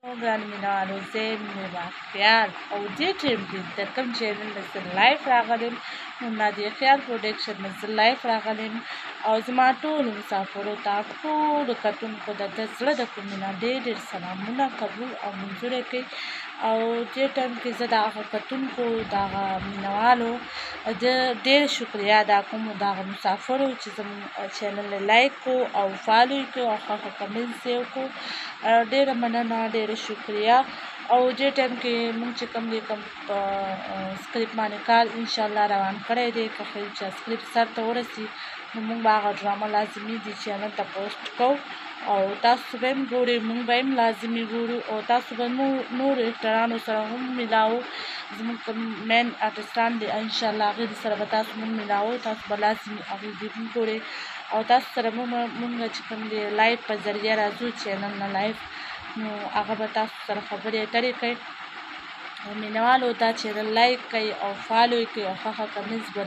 ګرانو مینهوالو زه یم میربا خیال او دې ټایم کې د کوم چینل نه زه لایف راغلی یم نو نادیه خیال پروډکشن نه زه لایف راغلی یم او زما ټولو مسافرو ته ټولو کتونکو ته د زړه د کومې نه ډېر ډېر سلامونه قبول او منظور یې کوي او دې ټایم کې زه د هغه کتونکو د هغه مینهوالو د ډېر شکریه ادا کوم د هغه مسافرو چې زموږ چینل یې لایک کړو او فالو یې کړو او ښه کمنټس یې وکړو ډېره مننه ډېره شکریه او دې ټایم کې مونږ چې کوم دی کوم په سکرپټ باندې کار انشاءالله روان کړی دی که ښایي چې سکرپټ سر ته ورسي نو مونږ به هغه ډرامه لازمي دې چینل ته پوسټ کوو او تاسو به هم ګورئ مونږ به هم لازمي ګورو او تاسو به نورو اکټرانو سره هم ملاو زموږ کوم مین آرټسټان دي انشاءالله هغې سره به تاسو مونږ ملاو تاسو به لازمي هغې دې هم ګورئ او تاسو سره مونږ چې کوم دی لایف په ذریعه راځو چینل نه لایف نو هغه به تاسو سره خبرې اترې کوي او مینهوالو دا چینل لایک کوي او فالو یې کوي او ښه کمنټس به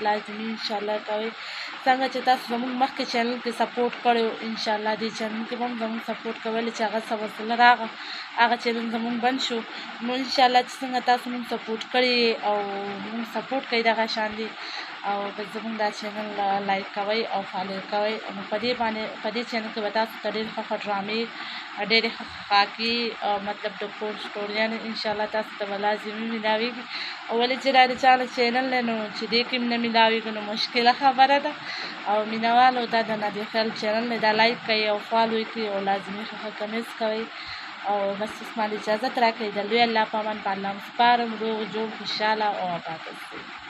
لازمي انشاءالله کوئ څنګه چې تاسو زموږ مخکې چینل کې سپورټ کړی انشاءالله دې چینل کې به هم زموږ سپورټ کوئ چې هغه څه وسیله راغله هغه چینل زموږ بند شو نو انشاءالله چې څنګه تاسو موږ سپورټ کړی او موږ سپورټ کوئ دغه شان دي او زموږ دا چینل لایک کوئ او فالو کوئ نو په دې باندې په دې چینل کې به تاسو ته ډېرې ښه ډرامې ډېرې ښه خاکي مطلب د کور سټوریانې انشاءالله تاسو ته به لازمي ملاویږي او ولې چې دا د چا نه چینل دی نو چې دې کې نه ملاویږي نو مشکله خبره ده او مینهوالو دا د نادیه خیال چینل دی دا لایک کوئ او فالو یې کوئ او لازمي ښه کمنټس کوئ او بس اسمال اجازت راکړئ د لوی الله په امان په الله م سپارم روغ جوړ خوشحاله او آباد اوسئ